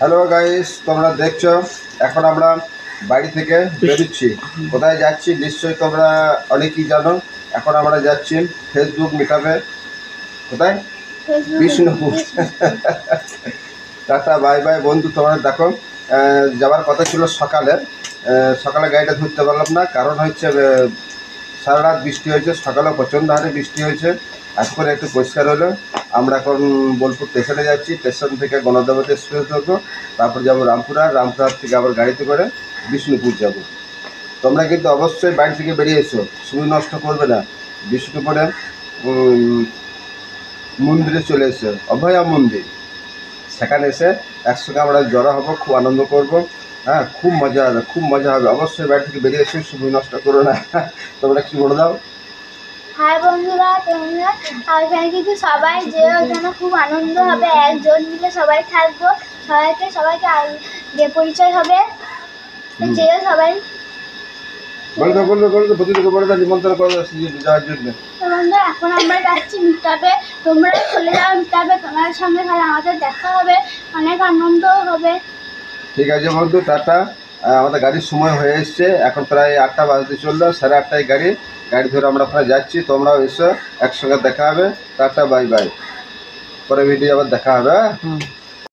Hello guys, তোমরা দেখছো এখন আমরা বাড়ি থেকে বেরোচ্ছি। কোথায় যাচ্ছি নিশ্চয়ই তোমরা অনেকেই জানো। এখন আমরা যাচ্ছি ফেসবুক মিটআপে। কোথায়? বিষ্ণুপুর। টাটা বাই বাই বন্ধু। তোমরা দেখো, যাওয়ার কথা ছিল সকালে গাড়িটা ধরতে পারলাম না, কারণ হচ্ছে সারা রাত বৃষ্টি হয়েছে, সকালেও প্রচণ্ড হারে বৃষ্টি হয়েছে। আজ করে একটু পরিষ্কার হলো। আমরা এখন বোলপুর স্টেশনে যাচ্ছি, স্টেশন থেকে গণদেবতা এক্সপ্রেস ধরবো, তারপর যাবো রামপুরহাট থেকে আবার গাড়িতে করে বিষ্ণুপুর যাব। তোমরা কিন্তু অবশ্যই বাড়ি থেকে বেরিয়ে এসো, সময় নষ্ট করবে না। বিষ্ণুপুরে মন্দিরে চলে এসো, অভয়া মন্দির, সেখানে এসে একসঙ্গে আমরা জড়ো হবো, খুব আনন্দ করব। হ্যাঁ, খুব মজা হবে, খুব মজা হবে। অবশ্যই বাড়ি থেকে বেরিয়ে এসে সময় নষ্ট করো না। তোমরা কি বলে দাও? হ্যাঁ বন্ধুরা, তোমরা ওখানে কিন্তু সবাই যে ওখানে খুব আনন্দ হবে, একজন মিলে সবাই থাকবো, সবাইকে যে পরিচয় হবে, যে সবাই বলবে প্রতিদিনকে বলে দাও, নিমন্ত্রণ করে দাও যাওয়ার জন্য। বন্ধুরা এখন আমরা যাচ্ছি মিটআপে, তোমরা চলে যাও মিটআপে, তোমার সঙ্গে তাহলে আমাদের দেখা হবে, অনেক আনন্দ হবে। ঠিক আছে বন্ধু, টাটা। আমাদের গাড়ির সময় হয়ে এসছে, এখন প্রায় 8টা বাজতে চললো, 8:30টায় গাড়ি ধরে আমরা ওখানে যাচ্ছি। তোমরাও এসো, একসঙ্গে দেখা হবে। টাটা বাই বাই, পরে ভিডিও আবার দেখা হবে।